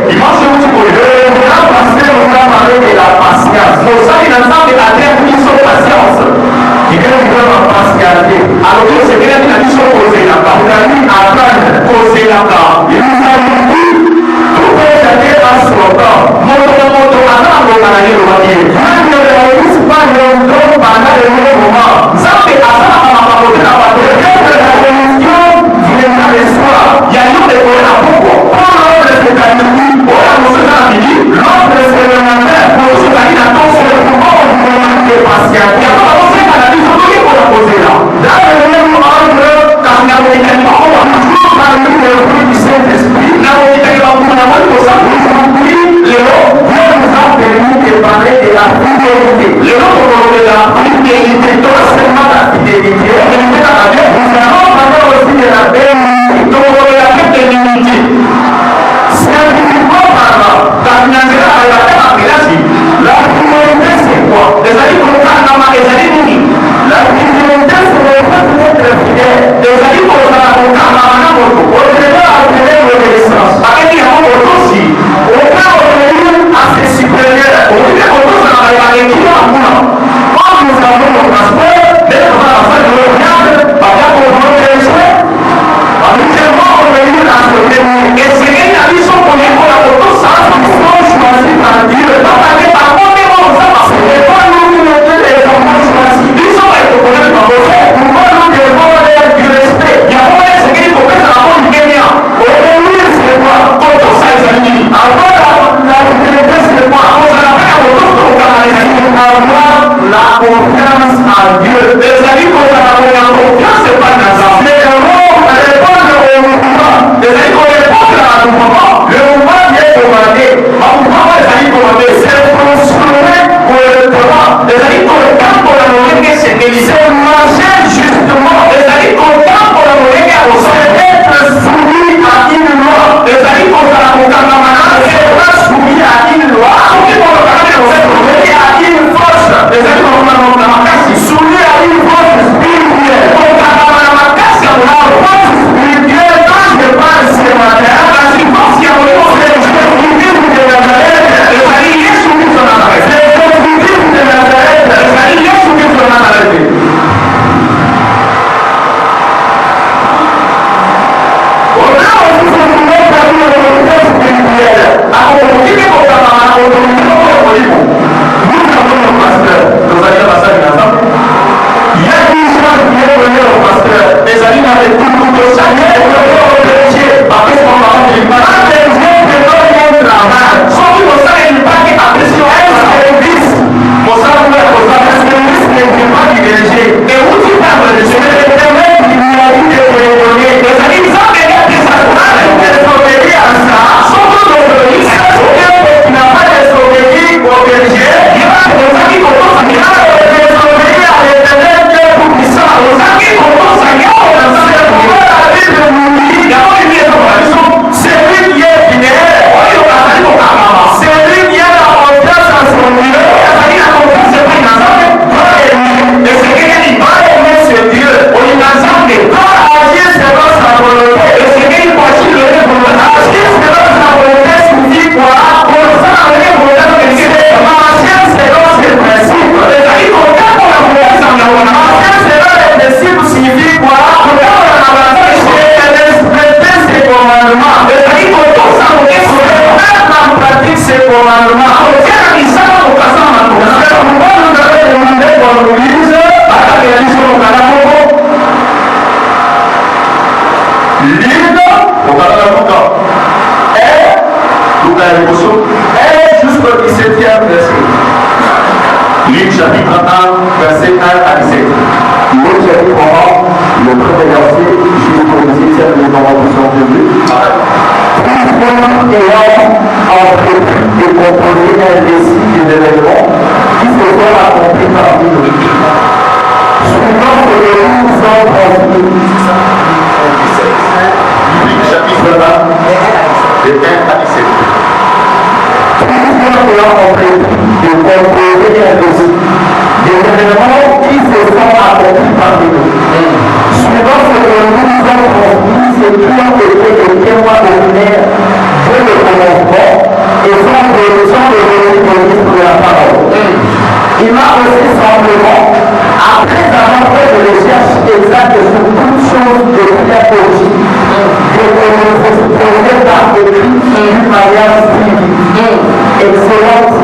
Dimanche, on va parler de la patience. Pour ça, il y a des Jusqu'au 17e verset. Luc chapitre 1, verset 1 à 17. Luc chapitre 1, le premier verset jusqu'au 17e des Conventions de Dieu. Ayant entrepris de composer un récit des événements qui se sont accomplis parmi nous. Suivant ce que nous sommes transmis. Luc chapitre 1, de 1 à 17. Ayant entrepris de composer un récit des événements qui se sont accomplis parmi nous. Suivant ce que nous sommes transmis, c'est qui ont été les témoins ordinaires dès le commencement et sans de reconnaître pour la parole. Il m'a aussi simplement, après avoir fait de recherches exactes sur toutes choses de pédagogie, de nous exposer par écrit d'une manière suivie, excellente,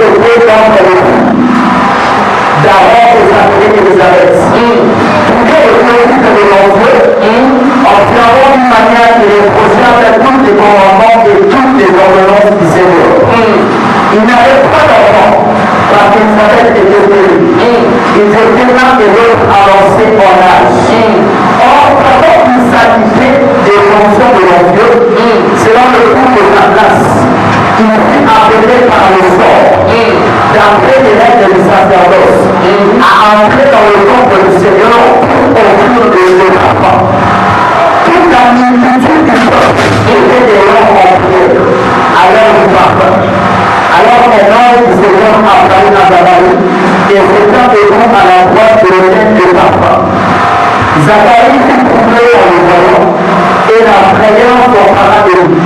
était dans le d'Aaron et sa fille Élisabeth. Pour Dieu le préoccupe de l'enjeu, en observant d'une manière qui est prochaine à tous les commandements et toutes les ordonnances du Seigneur. Il n'avait pas d'enfant parce qu'Élisabeth était stérile. Ils étaient l'un et l'autre avancés en âge. Or, pendant qu'il s'agissait des fonctions de l'enjeu, selon le cours de sa place, il fut appelé par le sort, d'après les règles du sacerdoce, à entrer dans le temple du Seigneur au cours de ses enfants. Toute la multitude du peuple était des langues en prière, à l'heure du parfum. Alors un ange du Seigneur apparut à Zacharie et s'étant debout à la droite de l'autel du parfum. Zacharie fut troublé en le voyant et la frayeur s'empara de lui.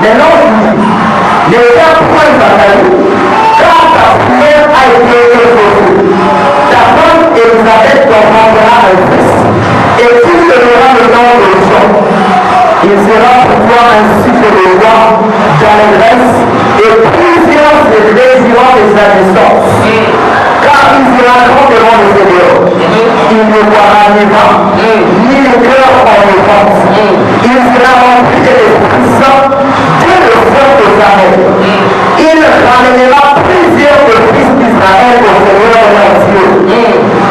Mais l'ange lui dit, ne fais point Zacharie, car ta prière a été exaucée. Ta femme Élisabeth t'enfantera un fils, et tu seras le nom de Jean. Il sera pour toi ainsi que le roi d'allégresse, et plusieurs se désirant de sa naissance. Car il sera grand devant le Seigneur. Il ne boira ni vin, ni le cœur en défense. Il sera rempli de l'Esprit Saint dès le sein de sa mère. Il ramènera plusieurs de fils d'Israël au Seigneur leur Dieu.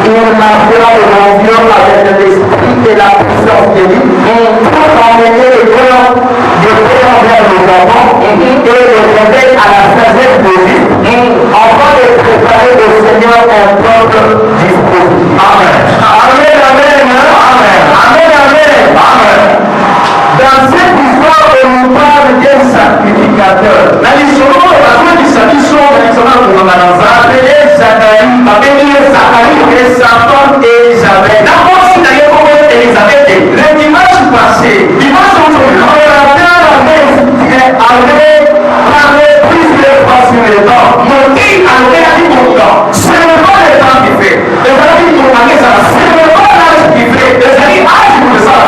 Il marchera devant Dieu avec l'esprit et la puissance de lui pour emmener le cœur de père vers les enfants et les réveiller à la sagesse de Dieu afin de préparer au Seigneur un peuple disposé. Amen. Amen, amen, amen, amen, amen, amen. Dans cette histoire, on nous parle d'un sacrificateur. La mission, la loi du sacrifice, appelé Zacharie, appelé Zacharie et sa femme Élisabeth. D'abord, si d'ailleurs, comment Élisabeth est. Le dimanche passé, dimanche aujourd'hui, on a parlé plusieurs fois sur le temps. Mon Dieu a dit mon temps. C'est le bon le temps qui fait. Les amis, mon mari, ça c'est le bon l'âge qui fait. Les amis, âge pour le sang.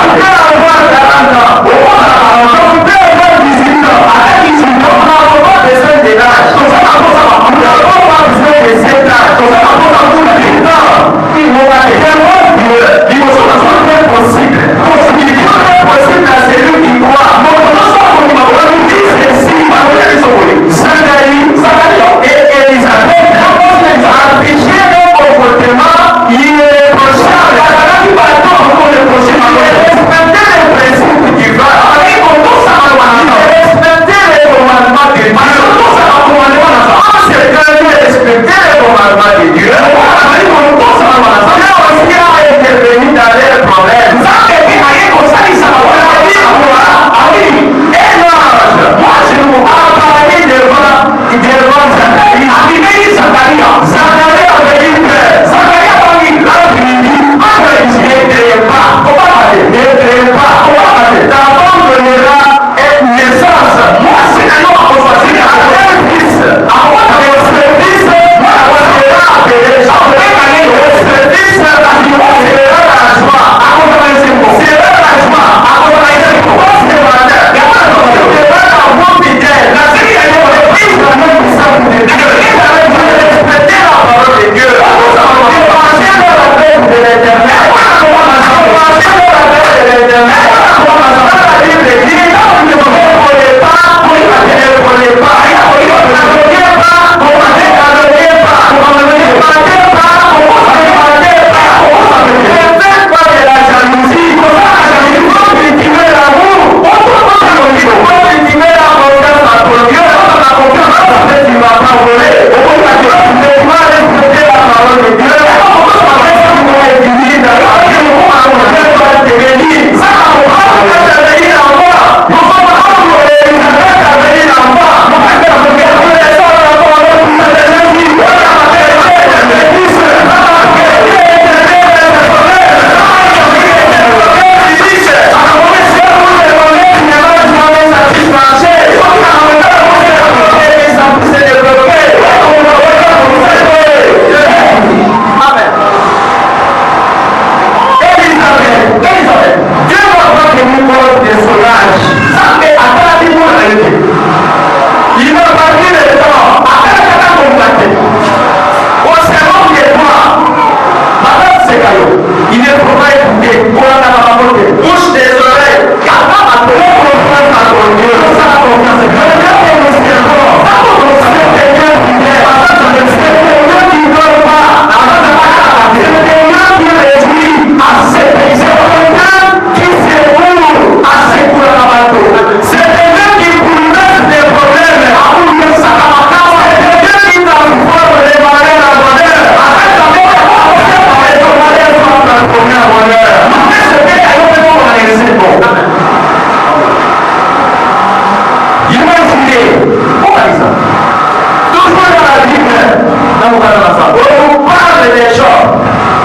est Job.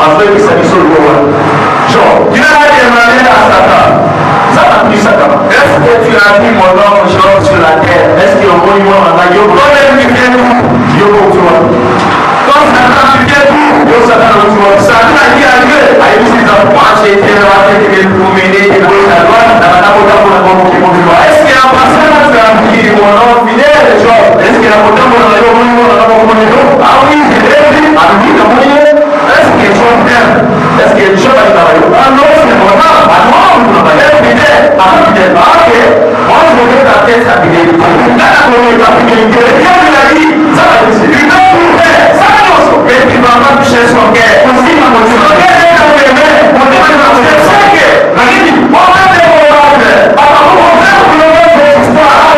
En fait, il s'est mis sur le roi. Job, Dieu a demandé à Satan. Ça m'a pris Satan. Est-ce que tu as mis mon nom Job sur la terre? Est-ce qu'il y a un monument en la Yob? Toi-même, tu viens d'où? Yob, tu vois. Quand Satan, tu viens d'où? Yob, Satan, tu vois. Satan a dit à Dieu, aïe, vous êtes moi, j'ai été là, j'ai été promener, j'ai été la loi, est-ce qu'il y a un passage qui a dit mon nom fidèle, Job? Est-ce qu'il y a un moment où on a dit mon nom? Ah oui, je l'ai dit. Ah oui, comment il est? Est-ce qu'il y a Job même? Est-ce qu'il y a Job à l'intérieur? Ah non, c'est mon nom. Ah non, vous n'avez pas fidèle. Ah non, fidèle. Ah ok. Moi, je regarde la tête, sa fidélité. Là, la communauté, la fidélité. Dieu lui a dit, ça va être lui. Ça va être son cœur. Il va pas toucher son cœur. Aussi, ma moitié. Son cœur est dans les mains. Mon Dieu, il va toucher son cœur. La vie dit, on va faire mon ordre. Alors, on va faire mon ordre. Histoire.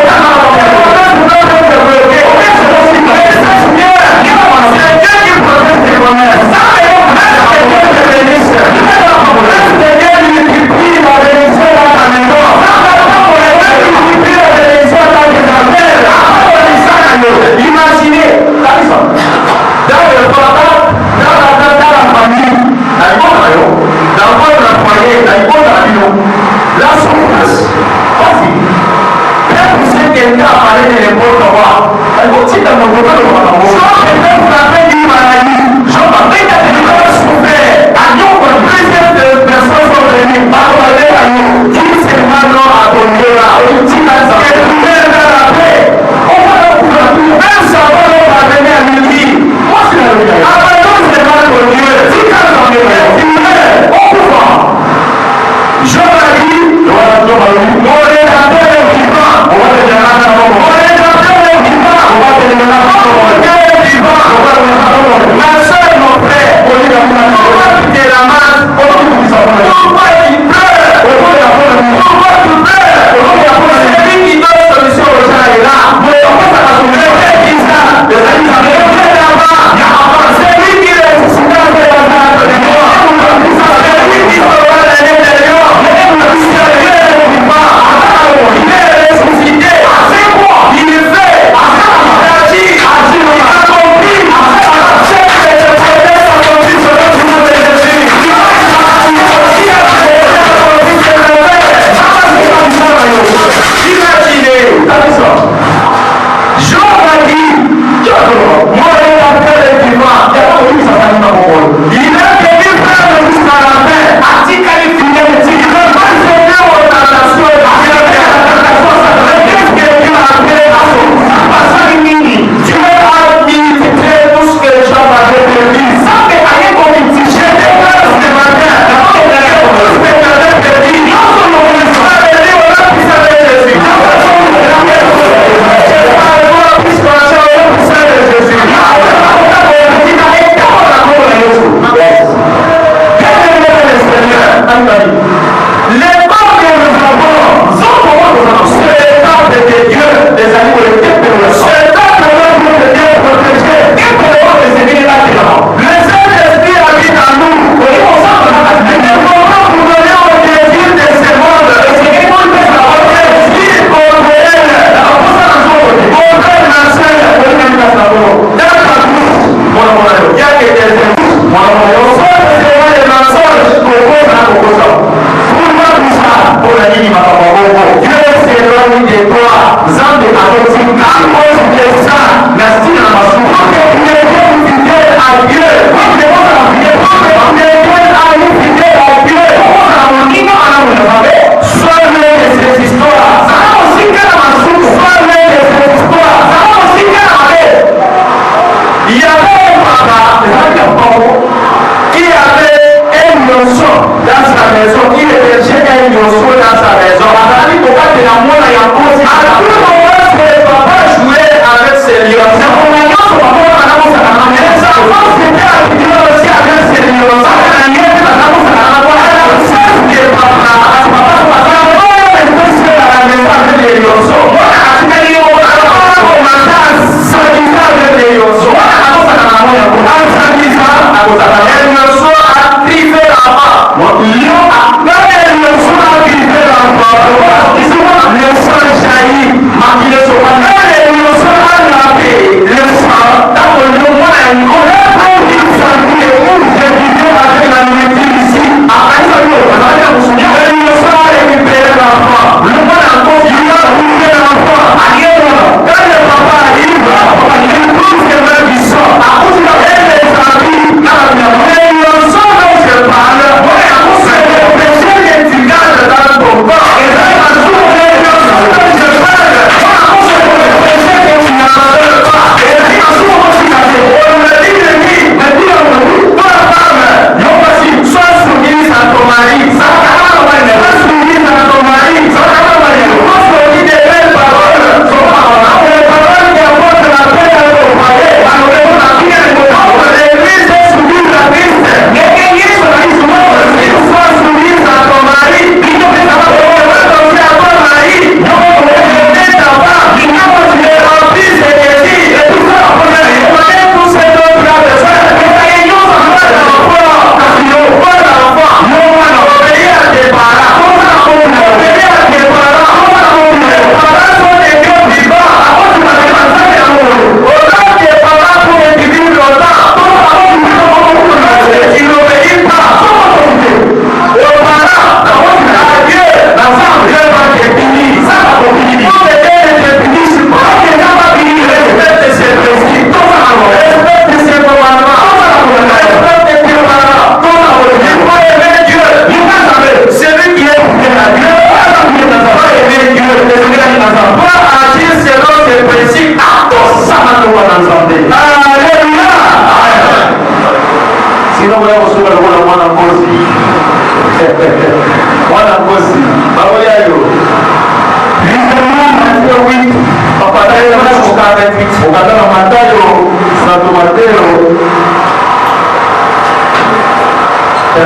Imaginez, dans le papa, dans la famille, dans votre foyer, dans votre avion, la souffrance, vas-y. Quand vous êtes quelqu'un à parler de n'importe quoi, elle vous dit dans mon gouvernement, je vais vous appeler une maladie, je vais appeler que vous allez souffrir. À nous, plusieurs personnes sont venues, à parler à nous, qui s'est maintenant à ton Dieu là, on dit à ça, et vous allez la paix. On va le pouvoir, même ça va nous amener à midi. Moi, c'est la vérité. Après tout, c'est mal ton Dieu. Si quand on est là, il est au pouvoir. Je l'ai dit, on est dans le vivant, on est dans le vivant, on va te dire là, on est dans le vivant, on va te dire là, on est dans le vivant, on va te dire là, ma soeur, mon frère, on est dans le vivant, on va quitter la masse, on va tout ça, on va y pleure, on va y apprendre, on va tout pleure, on va y apprendre, c'est lui qui donne solution aux gens et là, mais on va s'en assumer, les amis, ça va être là-bas, c'est lui qui est ressuscité de la masse, c'est lui qui sauvera l'intérieur, il est ressuscité, c'est quoi? Il est fait, il agit, il accomplit, Avec ses lions. C'est mon alliance, papa, c'était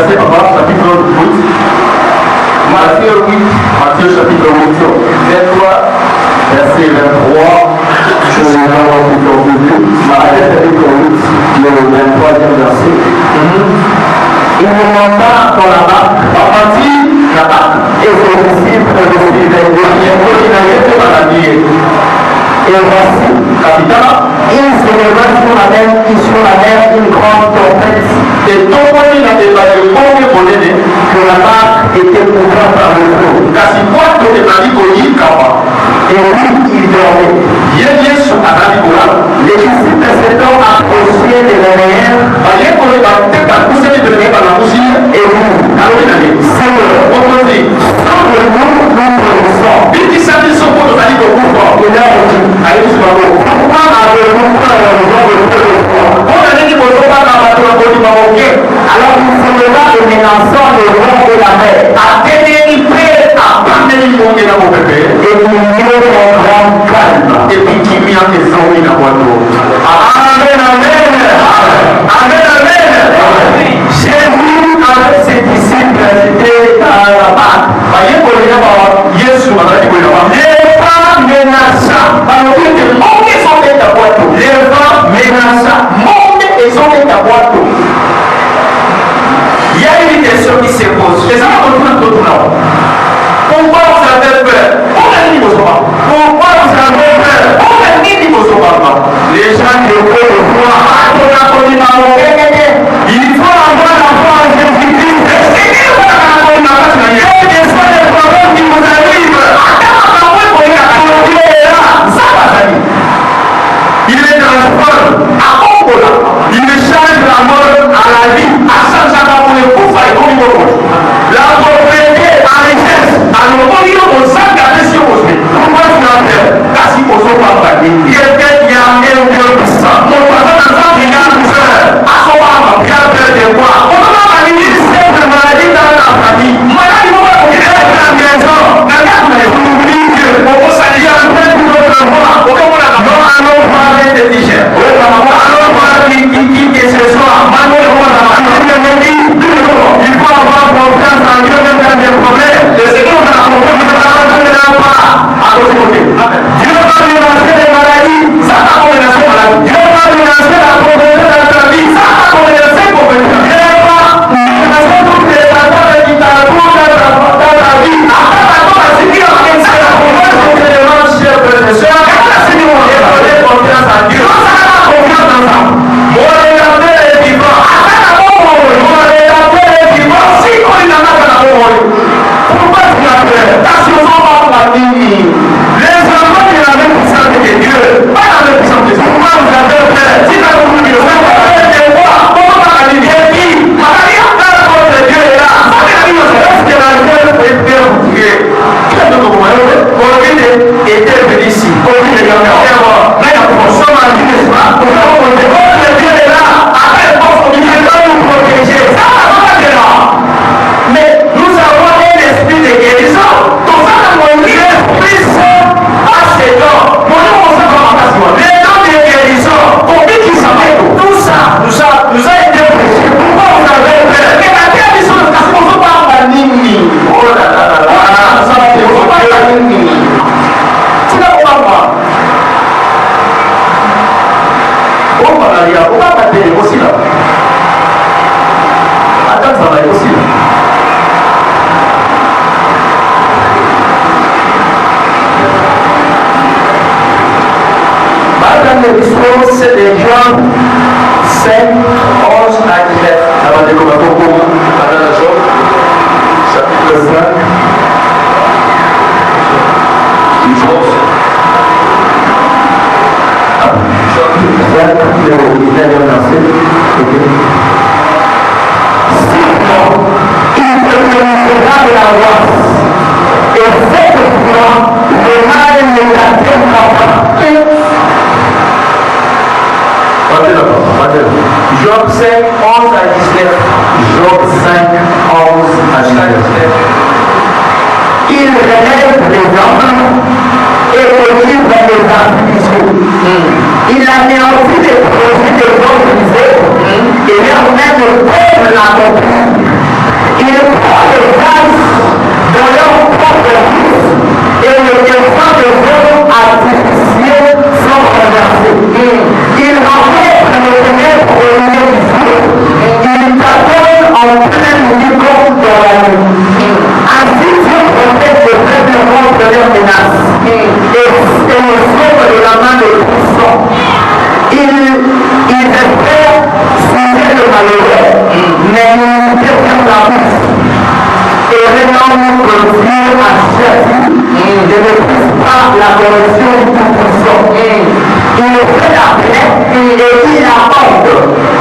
verset, papa, chapitre 8. Matthieu 8. Matthieu chapitre 8. 23. Verset 23. Matthieu chapitre 8. Le 23e verset. Il ne monta dans la barque, partit la barque, et ses disciples le suivaient. Et voici, capitaine, il se leva sur la mer une grande tempête. Et tombé dans des bateaux que la barque était couverte par le flot. Et lui, il dormait. Les disciples s'étant approchés des Galiléens, et vous, Seigneur, sauve-nous, nous périssons. Il leur dit, pourquoi avez-vous peur de alors il se leva et menaçant le vent de la mer. Et il mit un grand calme. Amen, amen. Amen, amen. Jésus avec ses disciples étaient à la barque. Les vents menaçants. Il y a une question qui se pose. Les gens ont tout là. Pourquoi vous avez peur? Pourquoi vous avez peur? Les gens ne peuvent voir. Il faut avoir la foi en Jésus-Christ. Quel que soit les problèmes qui vous arrivent, il est transforme à Congola. Il change la mort à la vie. À Saint-Jacques pour les coups, la propriété à richesse. Alors, on dit qu'on s'en garde sur vos pieds. Pourquoi tu l'as fait? Car si on s'en va pas, il y a quelqu'un qui a un Dieu puissant. Mon papa n'a pas de gars puissant. À son âme, il y a peur de quoi? On va pas dire une simple maladie dans la famille. Maladie, on va pas dire à la maison. Regarde, vous oubliez que on peut s'allier en train de notre voix. Non, allons parler de Niger. Allons parler qui ce soir. Il faut avoir confiance en Dieu même dans des problèmes. De ce qu'on a compris, à cause de Dieu va menacer les maladies, ça va menacer les maladies. Dieu va menacer la pauvreté dans ta vie, ça va menacer la pauvreté. Dieu va menacer toutes les batailles qui t'arrivent dans ta vie. Après la pauvreté, c'est qui a menacer la pauvreté? C'est les gens, chers frères et sœurs. Il faut avoir confiance en Dieu. Ça va confiance en ça. Mon rédacteur est vivant. Après la pauvreté, mon rédacteur est vivant. Si on est dans la pauvreté, pourquoi tu as peur? Parce que on va pas dire. Les enfants qui ont la même puissance que Dieu, pas la même puissance que Dieu. Pourquoi vous avez peur? Si tu as compris, vous avez peur de quoi? Pourquoi pas la vie Dieu dit? Maladie, la force de Dieu est là. Ça fait la vie, est-ce que la Dieu peut bien vous tuer? Quel est le problème? Covid était venu ici. Covid est venu là. Là, il y a pour ça, ma vie, n'est-ce pas? Pour ça, on dit, oh, le Dieu est là. Après, il va nous protéger. Ça va pas de là. Mais nous avons un esprit de guérison. Tout ça, mon esprit saint à ses dents. Mon nom, on sait comment ça se voit. Les dents de guérison, combien qui s'appellent tout ça, nous a été prêché. Pourquoi vous avez peur? Mais la guérison, parce qu'on ne peut pas en nini. Oh là là là là. Ça va être, on ne peut pas en nini. Tu n'as pas voir. Oh, Maria, on va pas te aussi là. Attends, ça va être aussi là. Dans l'histoire, c'est de Jean 5, 11 à 17. Alors, des commentaires pour moi, dans la Job, chapitre 5. Job 5, le 19e verset. Sinon, il prononcera de la voix. Et cette fois, le mal ne l'atteindra pas. Job 5, 11 à 19. Job 5, 11 à 19. Il relève les enfants et les livre les afflictions. Il anéantit les projets de l'homme brisé et leur met le peuple accompli. prend les âges dans leur propre vie et les enfants de hommes artificiels sont renversés. Ils rencontrent le ténèbre au milieu du jour. Ils t'appellent en plein milieu dans la nuit. Ainsi Dieu protège les faibles contre leurs menaces et les sauve de la main des puissants. Ils espèrent sauver le malheureux, mais ils perdent la bouche. Et réellement que Dieu a choisi de ne pousse pas la correction du tout-puissant. Il fait la paix et il accorde.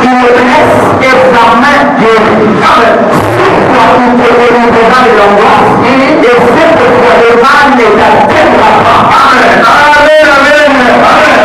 Il laisse examen Dieu. Pourquoi il te délivrera de l'angoisse et c'est pourquoi le mal ne t'atteindra pas. Amen. Amen. Amen. Amen.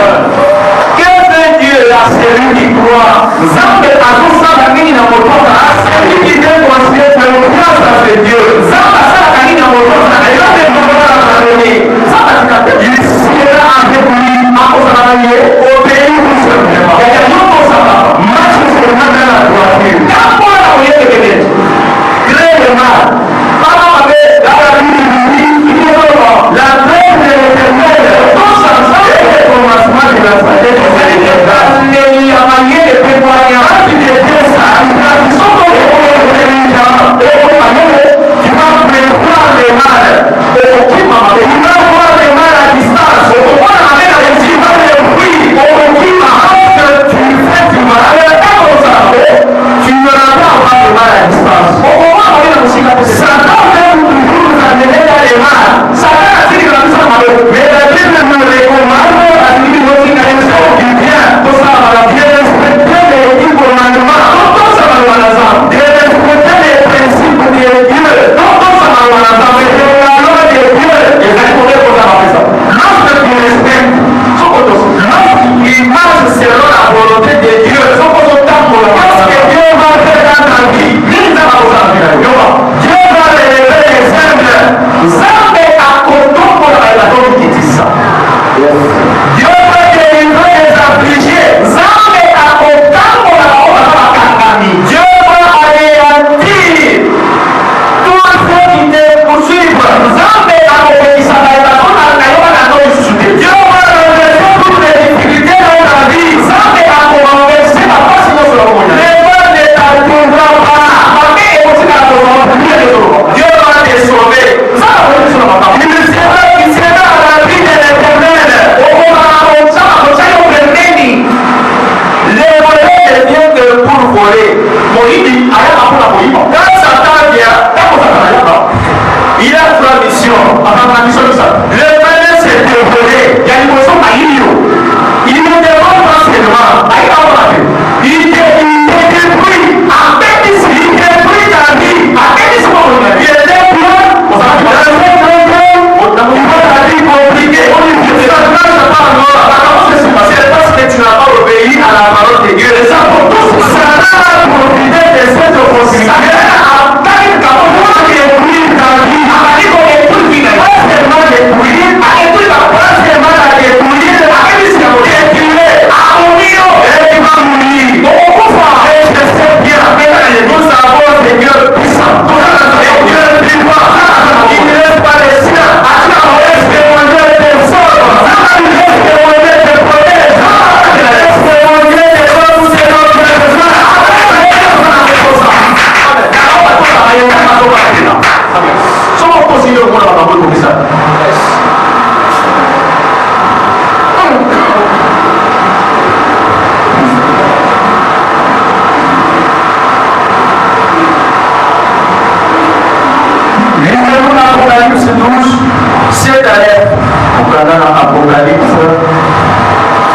Dieu a celui qui croit. Zambe akusala nini na motoka celui qui veut construire confiance à ce Dieu. Zambe asala nini na motoka ayote motoka na nini. Zambe tikate. Il sera avec lui akusala nini au pays où se trouve. Il y a non ça. Marche sur le mal de la voiture. Quand on a oublié de venir. Crée le mal. Pas avec la vie. La paix de l'Éternel. Tout ça, ça c'est le commencement de la santé.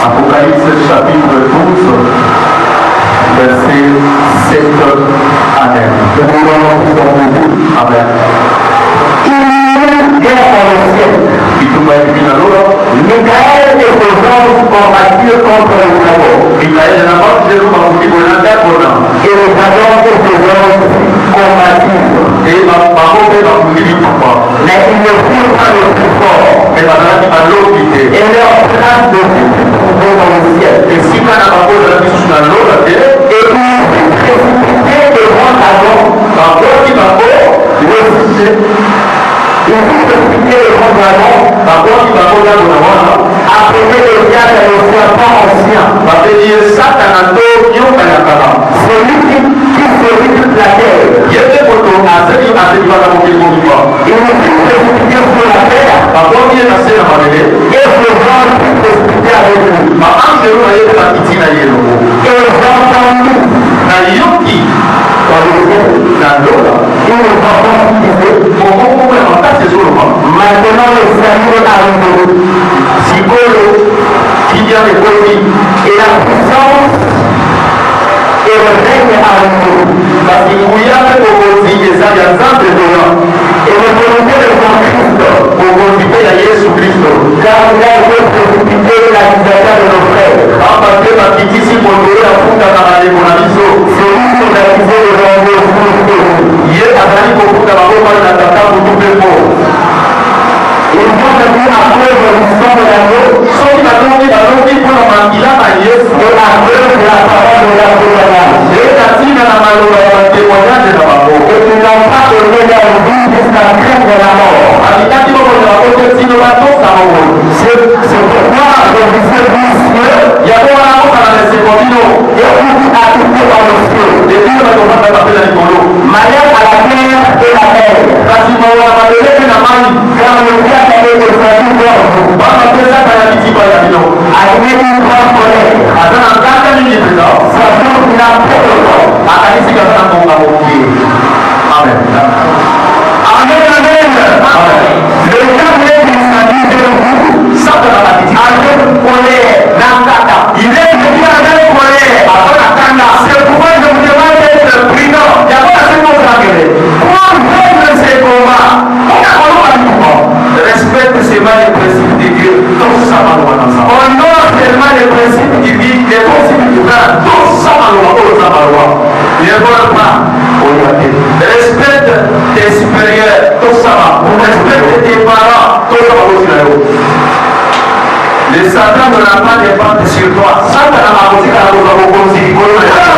Apocalypse chapitre 12, verset 7 à 9. Amen. Michael et ses anges combattirent contre le dragon. Et les dragons et ses anges combattirent. Mais ils ne furent pas le plus fort. Et leur place de vie trouvée dans le ciel. Et ils furent précipités devant Dragon. Il faut expliquer le fondement. Par contre, il va vous dire appeler le diable et le serpent ancien. Celui qui sauve toute la terre. Il nous dit précipiter sur la terre. Et ce genre peut précipiter avec nous. Et j'entends-nous. Dans le ciel, il nous entend qui disait maintenant le salut est arrivé. Et la puissance et le règne est arrivé. Et le volonté de Christ. Car il a été précipité l'accusateur de nos frères. Celui qui nous accusait de l'enlever au fond de nous. Ils vont venir à cause du sang de l'agneau et à cause de la parole de la témoignage. Et ils n'ont pas donné leur vie jusqu'à craindre la mort. C'est pourquoi je vous fais dire et vous habitez dans le ciel. Malheur à la terre et la terre. Car le diable est descendu vers vous. Avec une grande colère. Sachant qu'il a fait le corps. Amen. Amen, amen. Le diable est descendu vers vous. Avec colère. Il est venu avec colère. C'est pourquoi je vous demande d'être prudent. Pour vaincre ces combats, respecte seulement les principes de Dieu. Honore seulement les principes divins, les principes divins. Ne vole pas. Respecte tes supérieurs. Respecte tes parents. Le Satan ne l'a pas dépendre sur toi. Quand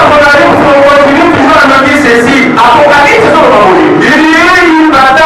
on arrive, on continue toujours à me dire ceci. Apocalypse, il y a une bataille.